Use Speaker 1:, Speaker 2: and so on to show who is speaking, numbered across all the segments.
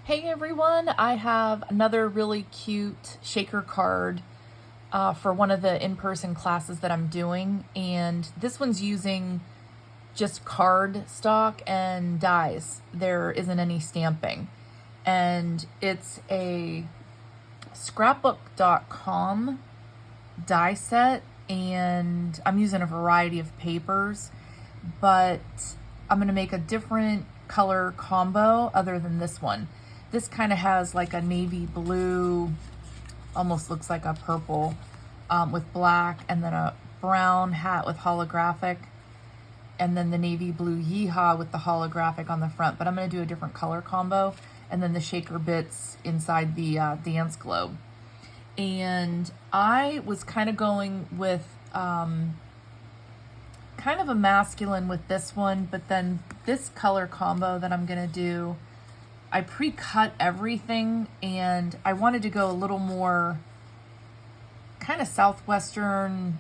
Speaker 1: Hey everyone, I have another really cute shaker card for one of the in-person classes that I'm doing, and this one's using just card stock and dies. There isn't any stamping, and it's a scrapbook.com die set, and I'm using a variety of papers, but I'm going to make a different color combo other than this one. This kind of has like a navy blue, almost looks like a purple with black, and then a brown hat with holographic, and then the navy blue yeehaw with the holographic on the front. But I'm going to do a different color combo, and then the shaker bits inside the dance globe. And I was kind of going with kind of a masculine with this one, but then this color combo that I'm going to do, I pre-cut everything, and I wanted to go a little more kind of southwestern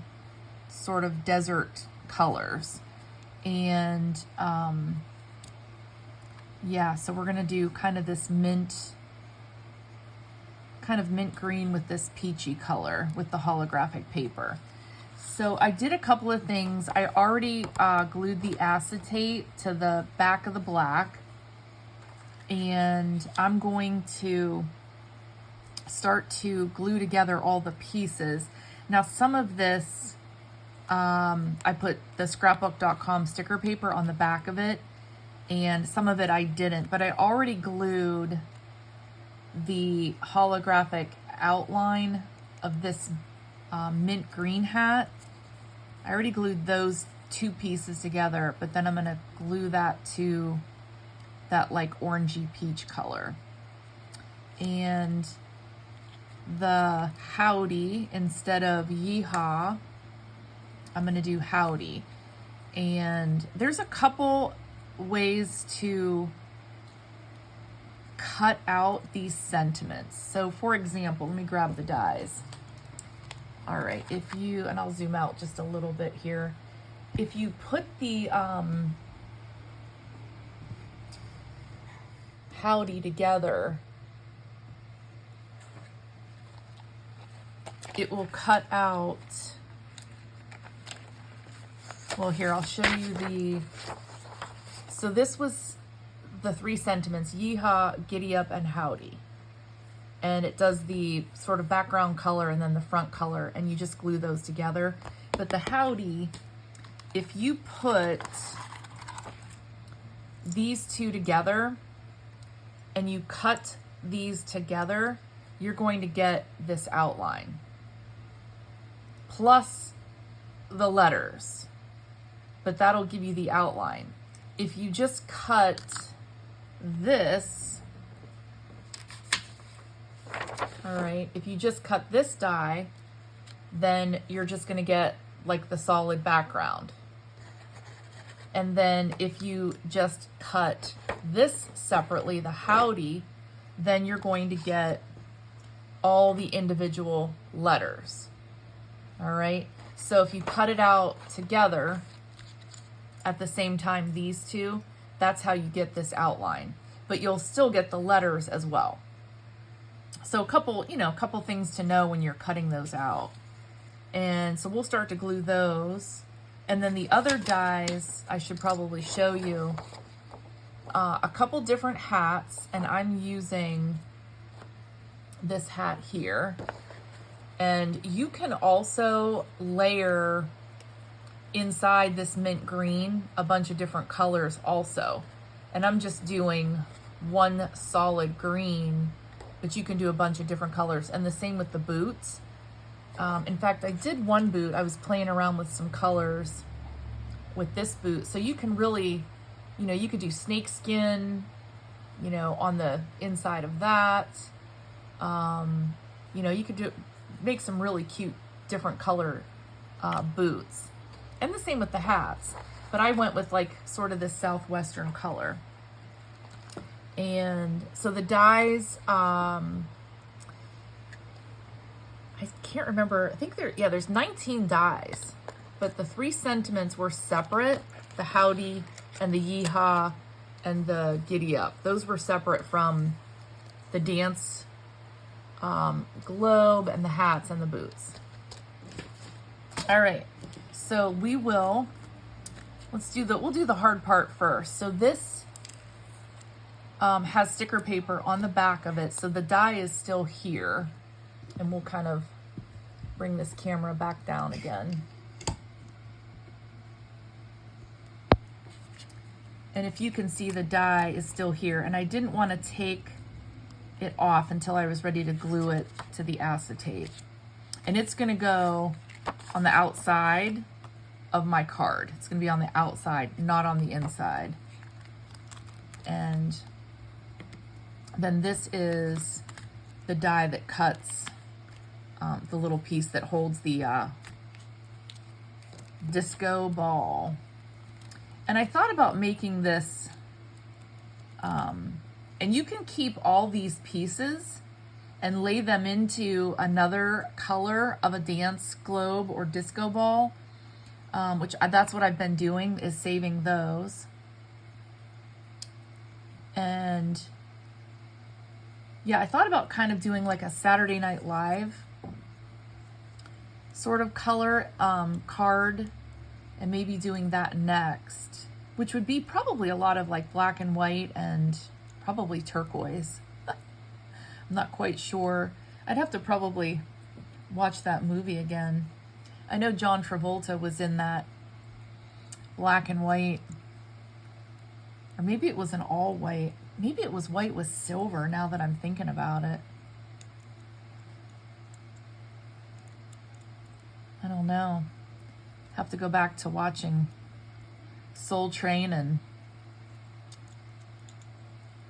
Speaker 1: sort of desert colors. And yeah, so we're going to do kind of this mint green with this peachy color with the holographic paper. So I did a couple of things. I already glued the acetate to the back of the black, and I'm going to start to glue together all the pieces. Now, some of this, I put the scrapbook.com sticker paper on the back of it, and some of it I didn't, but I already glued the holographic outline of this mint green hat. I already glued those two pieces together, but then I'm going to glue that to that like orangey peach color. And the howdy, instead of yeehaw, I'm going to do howdy. And there's a couple ways to cut out these sentiments. So for example, let me grab the dies. All right, and I'll zoom out just a little bit here. If you put the howdy together, it will cut out, well, here, I'll show you so this was the three sentiments: yeehaw, giddy up, and howdy. And it does the sort of background color and then the front color, and you just glue those together. But the howdy, if you put these two together and you cut these together, you're going to get this outline plus the letters, but that'll give you the outline. If you just cut this, all right, if you just cut this die, then you're just going to get like the solid background. And then if you just cut this separately, the howdy, then you're going to get all the individual letters. All right, so if you cut it out together at the same time, these two, that's how you get this outline, but you'll still get the letters as well. So a couple things to know when you're cutting those out. And so we'll start to glue those. And then the other dies, I should probably show you a couple different hats, and I'm using this hat here. And you can also layer inside this mint green a bunch of different colors also. And I'm just doing one solid green, but you can do a bunch of different colors. And the same with the boots. In fact, I did one boot. I was playing around with some colors with this boot. So you can really, you could do snake skin, on the inside of that. You could make some really cute different color boots. And the same with the hats. But I went with like sort of this southwestern color. And so the dies, I can't remember. I think there's 19 dies, but the three sentiments were separate: the howdy and the yeehaw and the giddy up. Those were separate from the dance globe and the hats and the boots. All right, so we'll do the hard part first. So this has sticker paper on the back of it, so the die is still here, and we'll kind of bring this camera back down again. And if you can see, the die is still here, and I didn't want to take it off until I was ready to glue it to the acetate. And it's going to go on the outside of my card. It's going to be on the outside, not on the inside. And then this is the die that cuts the little piece that holds the disco ball. And I thought about making this, and you can keep all these pieces and lay them into another color of a dance globe or disco ball, that's what I've been doing, is saving those. And yeah, I thought about kind of doing like a Saturday Night Live sort of color card, and maybe doing that next, which would be probably a lot of like black and white and probably turquoise. I'm not quite sure. I'd have to probably watch that movie again. I know John Travolta was in that black and white, or maybe it was an all white. Maybe it was white with silver, now that I'm thinking about it. I don't know. Have to go back to watching Soul Train, and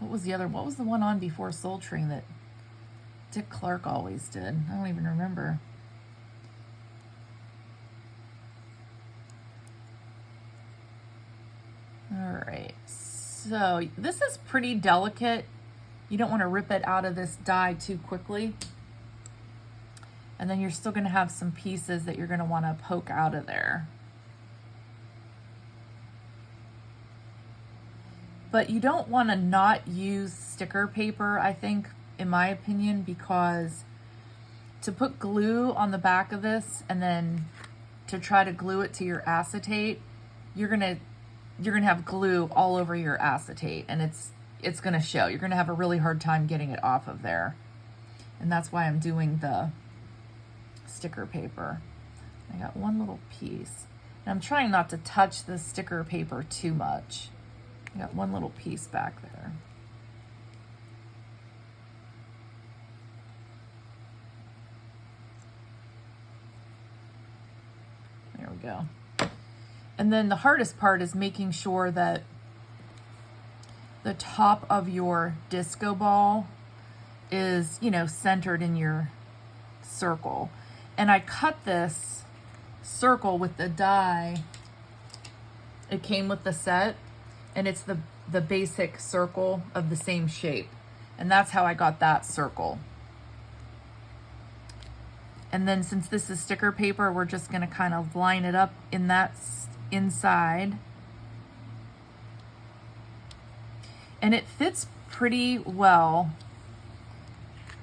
Speaker 1: what was the one on before Soul Train that Dick Clark always did? I don't even remember. All right, so this is pretty delicate. You don't want to rip it out of this die too quickly. And then you're still going to have some pieces that you're going to want to poke out of there. But you don't want to not use sticker paper, I think, in my opinion, because to put glue on the back of this and then to try to glue it to your acetate, you're gonna have glue all over your acetate, and it's gonna show. You're gonna have a really hard time getting it off of there. And that's why I'm doing the sticker paper. I got one little piece, and I'm trying not to touch the sticker paper too much. I got one little piece back there. There we go. And then the hardest part is making sure that the top of your disco ball is, centered in your circle. And I cut this circle with the die. It came with the set, and it's the basic circle of the same shape. And that's how I got that circle. And then since this is sticker paper, we're just going to kind of line it up in that inside. And it fits pretty well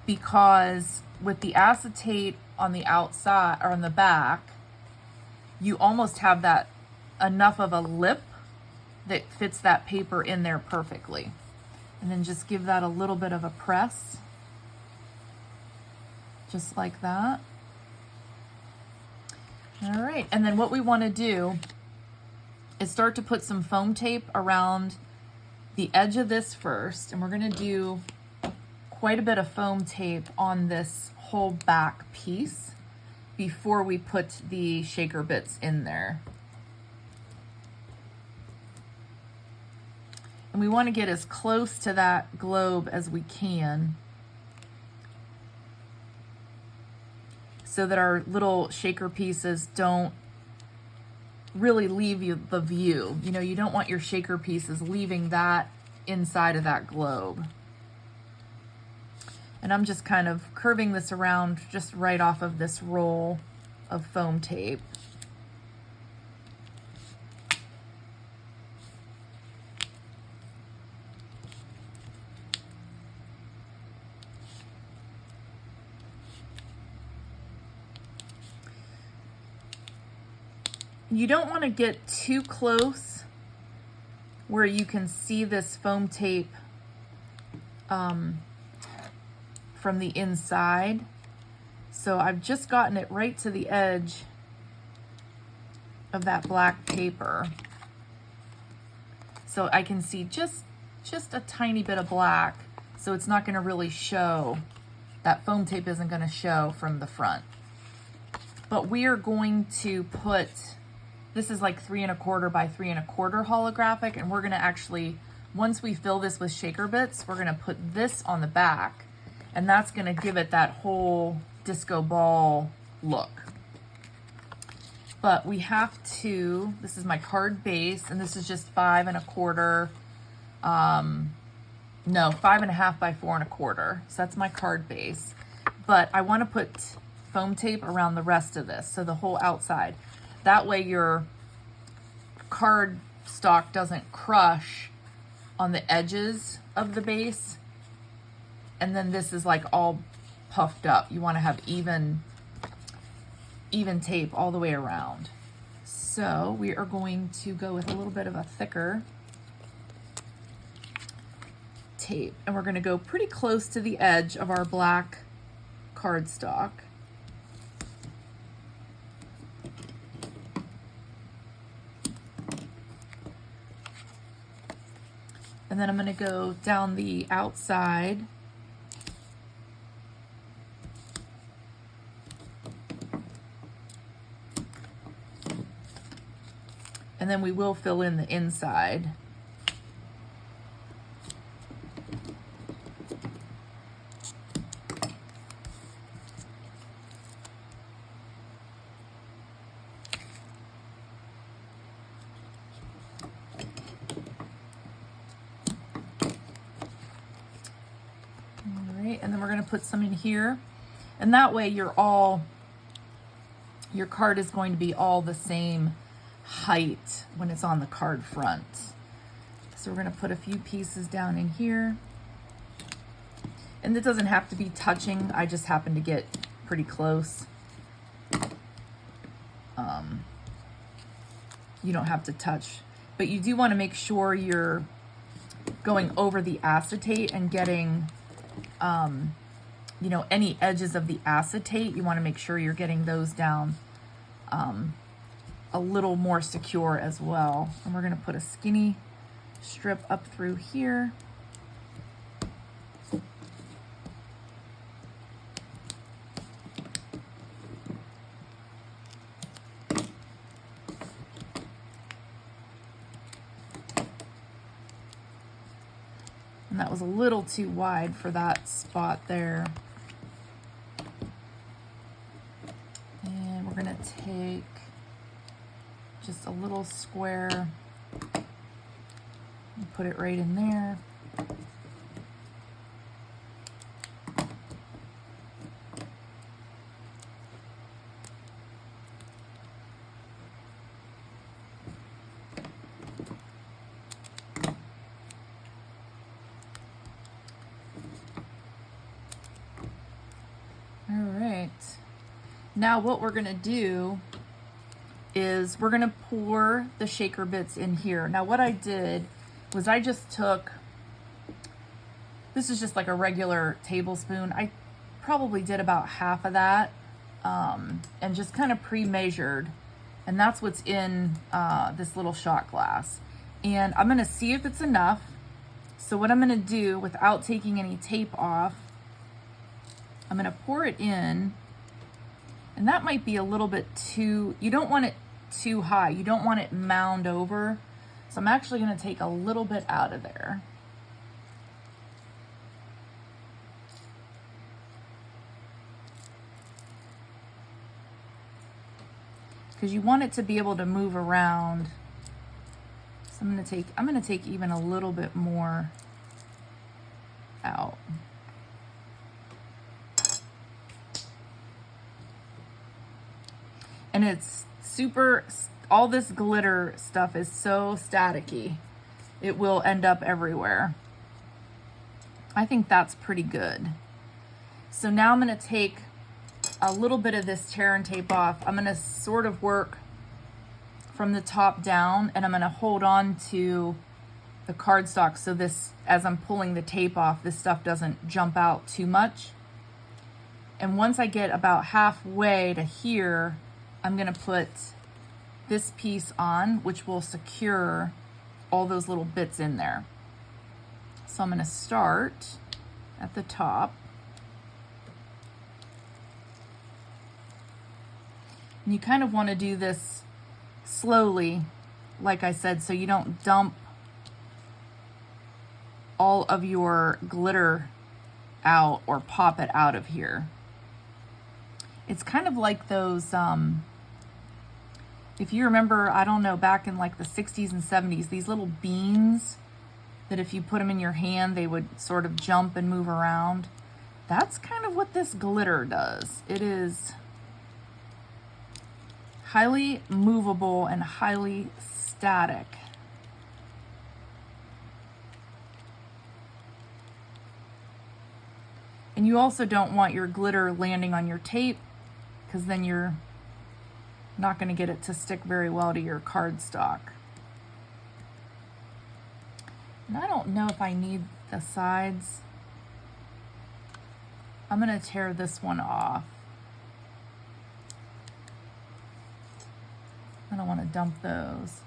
Speaker 1: because with the acetate on the outside or on the back, you almost have that enough of a lip that fits that paper in there perfectly. And then just give that a little bit of a press, just like that. All right, and then what we want to do is start to put some foam tape around the edge of this first, and we're going to do quite a bit of foam tape on this whole back piece before we put the shaker bits in there. And we want to get as close to that globe as we can so that our little shaker pieces don't really leave you the view. You don't want your shaker pieces leaving that inside of that globe. And I'm just kind of curving this around just right off of this roll of foam tape. You don't want to get too close where you can see this foam tape from the inside. So I've just gotten it right to the edge of that black paper. So I can see just a tiny bit of black. So it's not going to really show. That foam tape isn't going to show from the front. But we are going to put, this is like 3 1/4 by 3 1/4 holographic, and we're going to actually, once we fill this with shaker bits, we're going to put this on the back, and that's going to give it that whole disco ball look. But we have to, this is my card base, and this is just 5 1/4, no, 5 1/2 by 4 1/4. So that's my card base. But I want to put foam tape around the rest of this, so the whole outside. That way your card stock doesn't crush on the edges of the base. And then this is like all puffed up. You want to have even tape all the way around. So we are going to go with a little bit of a thicker tape, and we're going to go pretty close to the edge of our black cardstock. And then I'm going to go down the outside. And then we will fill in the inside. And then we're going to put some in here, and that way your card is going to be all the same height when it's on the card front. So we're going to put a few pieces down in here, and it doesn't have to be touching. I just happen to get pretty close. You don't have to touch, but you do want to make sure you're going over the acetate and getting you know, any edges of the acetate, you want to make sure you're getting those down a little more secure as well. And we're going to put a skinny strip up through here. And that was a little too wide for that spot there. And we're going to take just a little square and put it right in there. Now what we're going to do is we're going to pour the shaker bits in here. Now what I did was I just took, this is just like a regular tablespoon. I probably did about half of that and just kind of pre-measured. And that's what's in this little shot glass. And I'm going to see if it's enough. So what I'm going to do, without taking any tape off, I'm going to pour it in. And that might be a little bit too, you don't want it too high. You don't want it mound over. So I'm actually going to take a little bit out of there. Because you want it to be able to move around. So I'm going to take even a little bit more out. And it's super, all this glitter stuff is so staticky. It will end up everywhere. I think that's pretty good. So now I'm going to take a little bit of this tear and tape off. I'm going to sort of work from the top down, and I'm going to hold on to the cardstock so this, as I'm pulling the tape off, this stuff doesn't jump out too much. And once I get about halfway to here, I'm going to put this piece on, which will secure all those little bits in there. So I'm going to start at the top. And you kind of want to do this slowly, like I said, so you don't dump all of your glitter out or pop it out of here. It's kind of like those, if you remember, I don't know, back in like the 60s and 70s, these little beans that if you put them in your hand, they would sort of jump and move around. That's kind of what this glitter does. It is highly movable and highly static. And you also don't want your glitter landing on your tape, because then you're not going to get it to stick very well to your cardstock. And I don't know if I need the sides. I'm going to tear this one off. I don't want to dump those.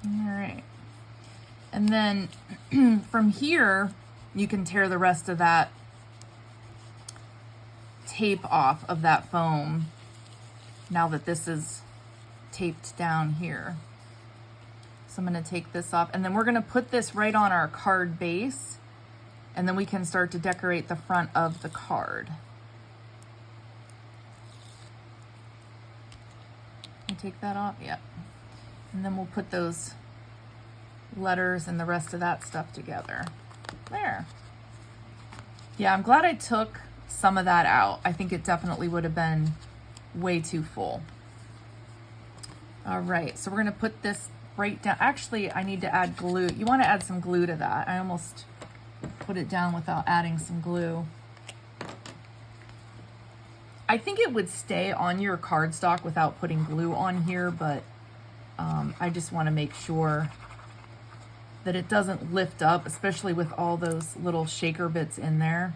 Speaker 1: All right. And then from here, you can tear the rest of that tape off of that foam now that this is taped down here. So I'm going to take this off, and then we're going to put this right on our card base, and then we can start to decorate the front of the card. Can I take that off? Yep. And then we'll put those letters and the rest of that stuff together. There. Yeah, I'm glad I took some of that out. I think it definitely would have been way too full. All right, so we're gonna put this right down. Actually, I need to add glue. You wanna add some glue to that. I almost put it down without adding some glue. I think it would stay on your cardstock without putting glue on here, but I just want to make sure that it doesn't lift up, especially with all those little shaker bits in there.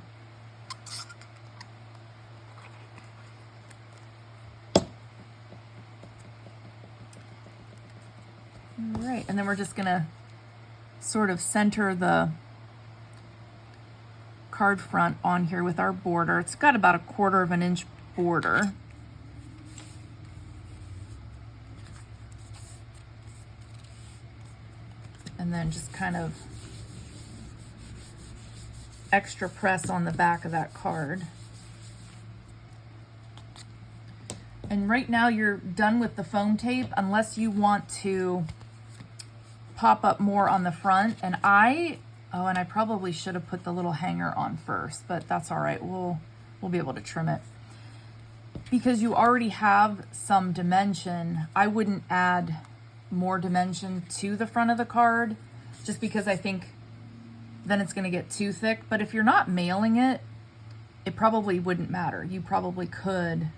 Speaker 1: All right, and then we're just gonna sort of center the card front on here with our border. It's got about 1/4 inch border. And then just kind of extra press on the back of that card. And right now you're done with the foam tape unless you want to pop up more on the front. And I probably should have put the little hanger on first, but that's all right. We'll be able to trim it. Because you already have some dimension, I wouldn't add more dimension to the front of the card, just because I think then it's going to get too thick. But if you're not mailing it, it probably wouldn't matter. You probably could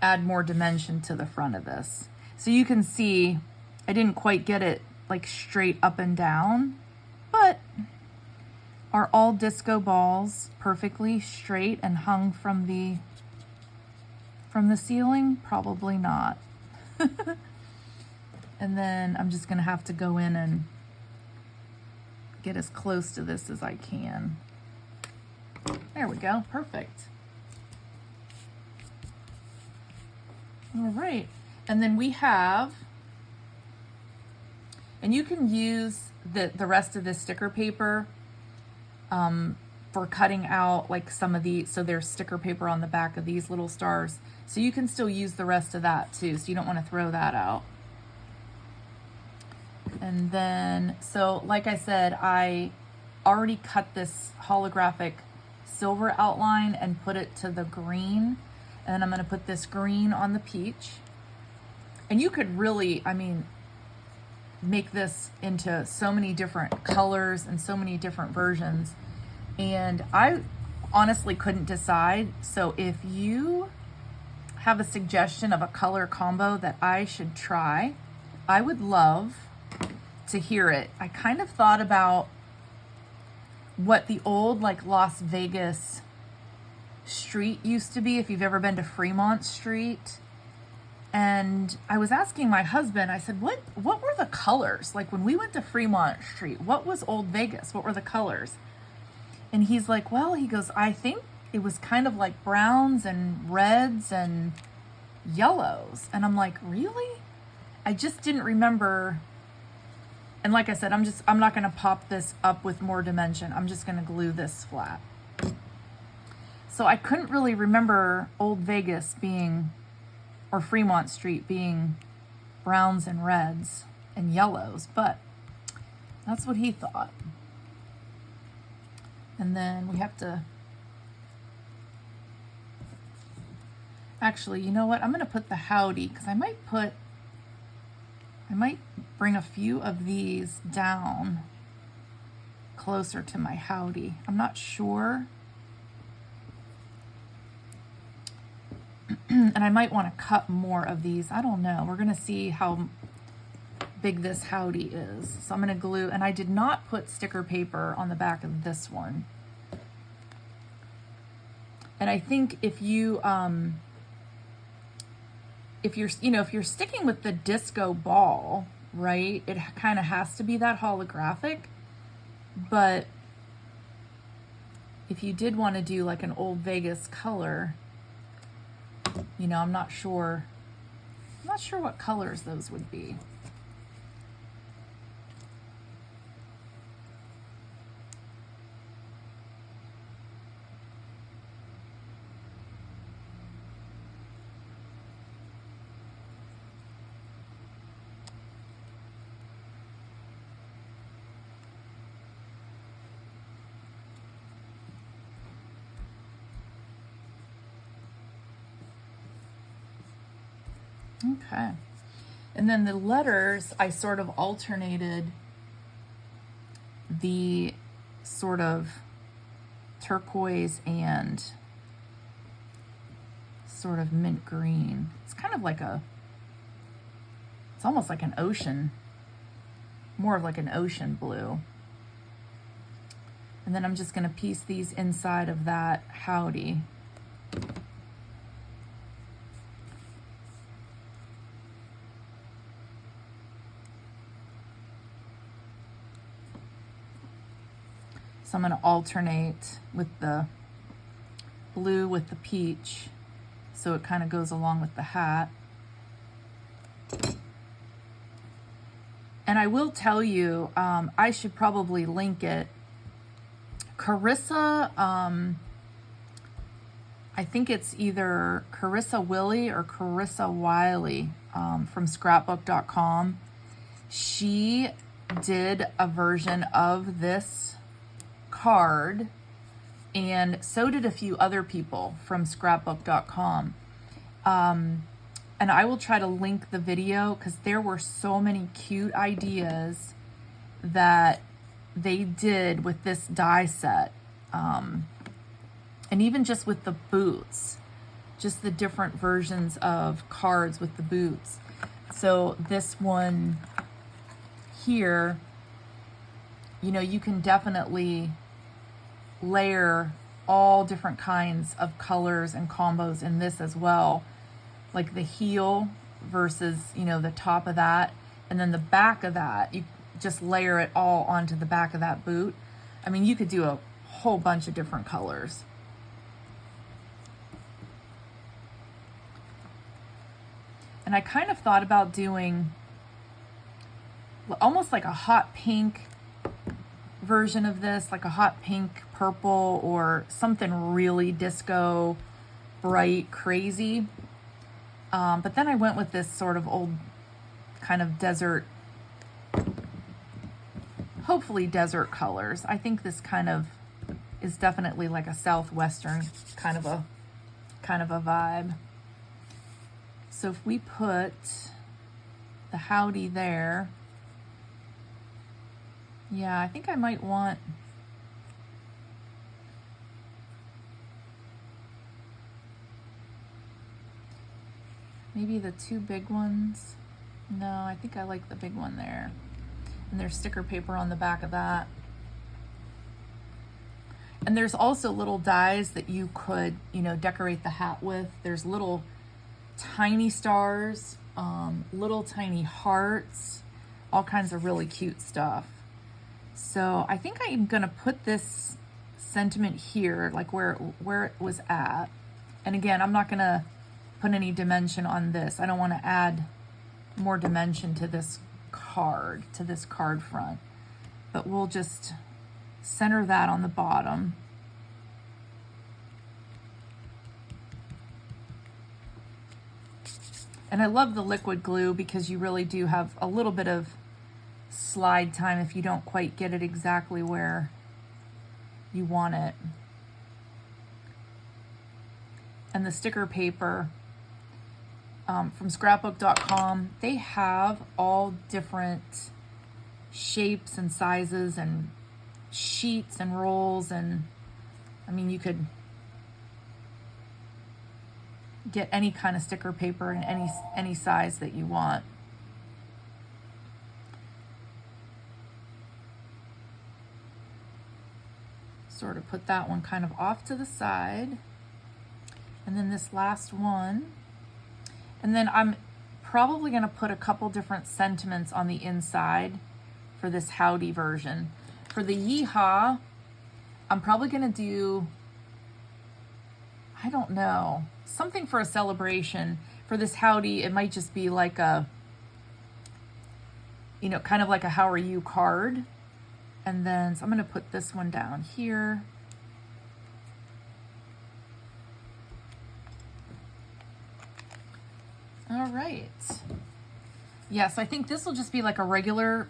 Speaker 1: add more dimension to the front of this. So you can see I didn't quite get it like straight up and down, but are all disco balls perfectly straight and hung from the ceiling? Probably not. And then I'm just gonna have to go in and get as close to this as I can. There we go, perfect. All right, and then we have, and you can use the rest of this sticker paper for cutting out like some of the, so there's sticker paper on the back of these little stars. So you can still use the rest of that too. So you don't want to throw that out. And then, so like I said, I already cut this holographic silver outline and put it to the green. And then I'm going to put this green on the peach. And you could really, I mean, make this into so many different colors and so many different versions. And I honestly couldn't decide. So if you have a suggestion of a color combo that I should try, I would love to hear it. I kind of thought about what the old like Las Vegas street used to be, if you've ever been to Fremont Street. And I was asking my husband, I said, what were the colors? Like when we went to Fremont Street, what was old Vegas? What were the colors? And he's like, well, he goes, I think it was kind of like browns and reds and yellows. And I'm like, really? I just didn't remember. And like I said, I'm not going to pop this up with more dimension. I'm just going to glue this flat. So I couldn't really remember Old Vegas being, or Fremont Street being browns and reds and yellows, but that's what he thought. And then we have to, actually, you know what? I'm going to put the howdy, because I might bring a few of these down closer to my howdy. I'm not sure. And I might want to cut more of these. I don't know. We're going to see how big this howdy is. So I'm going to glue, and I did not put sticker paper on the back of this one. And I think if you, if you're sticking with the disco ball, right, it kind of has to be that holographic. But if you did want to do like an Old Vegas color, you know, I'm not sure what colors those would be. Okay. And then the letters, I sort of alternated the sort of turquoise and sort of mint green. It's kind of like it's almost like an ocean, more of like an ocean blue. And then I'm just going to piece these inside of that howdy. So I'm going to alternate with the blue with the peach, so it kind of goes along with the hat. And I will tell you, I should probably link it. Carissa, I think it's either Carissa Willie or Carissa Wiley from scrapbook.com. She did a version of this card, and so did a few other people from scrapbook.com. And I will try to link the video, because there were so many cute ideas that they did with this die set. And even just with the boots, just the different versions of cards with the boots. So this one here, you know, you can definitely layer all different kinds of colors and combos in this as well. Like the heel versus, you know, the top of that, and then the back of that, you just layer it all onto the back of that boot. I mean, you could do a whole bunch of different colors. And I kind of thought about doing almost like a hot pink version of this, like a hot pink, purple, or something really disco, bright, crazy. But then I went with this sort of old kind of desert, hopefully desert colors. I think this kind of is definitely like a southwestern kind of a vibe. So if we put the howdy there, yeah, I think I might want maybe the two big ones. No, I think I like the big one there. And there's sticker paper on the back of that. And there's also little dies that you could, you know, decorate the hat with. There's little tiny stars, little tiny hearts, all kinds of really cute stuff. So I think I'm gonna put this sentiment here, like where it was at. And again, I'm not gonna put any dimension on this. I don't want to add more dimension to this card front, but we'll just center that on the bottom. And I love the liquid glue because you really do have a little bit of slide time if you don't quite get it exactly where you want it. And the sticker paper from scrapbook.com, they have all different shapes and sizes and sheets and rolls, and I mean, you could get any kind of sticker paper in any size that you want. Sort of put that one kind of off to the side. And then this last one. And then I'm probably going to put a couple different sentiments on the inside for this howdy version. For the yeehaw, I'm probably going to do, I don't know, something for a celebration. For this howdy, it might just be like a, you know, kind of like a how are you card. And then, so I'm going to put this one down here. All right. Yes, I think this will just be like a regular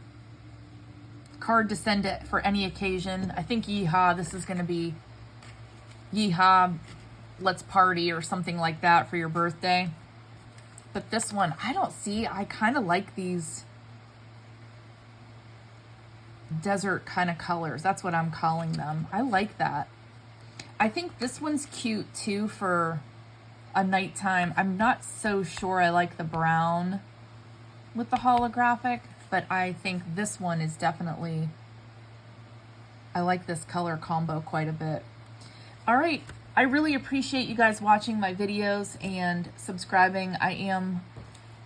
Speaker 1: card to send it for any occasion. I think yeehaw, this is going to be yeehaw, let's party or something like that for your birthday. But this one, I don't see, I kind of like these desert kind of colors. That's what I'm calling them. I like that. I think this one's cute too for a nighttime. I'm not so sure I like the brown with the holographic, but I think this one is definitely, I like this color combo quite a bit. All right. I really appreciate you guys watching my videos and subscribing. I am,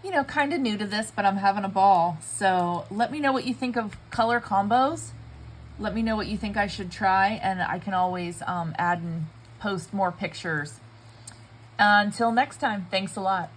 Speaker 1: you know, kind of new to this, but I'm having a ball. So let me know what you think of color combos. Let me know what you think I should try, and I can always add and post more pictures. Until next time, thanks a lot.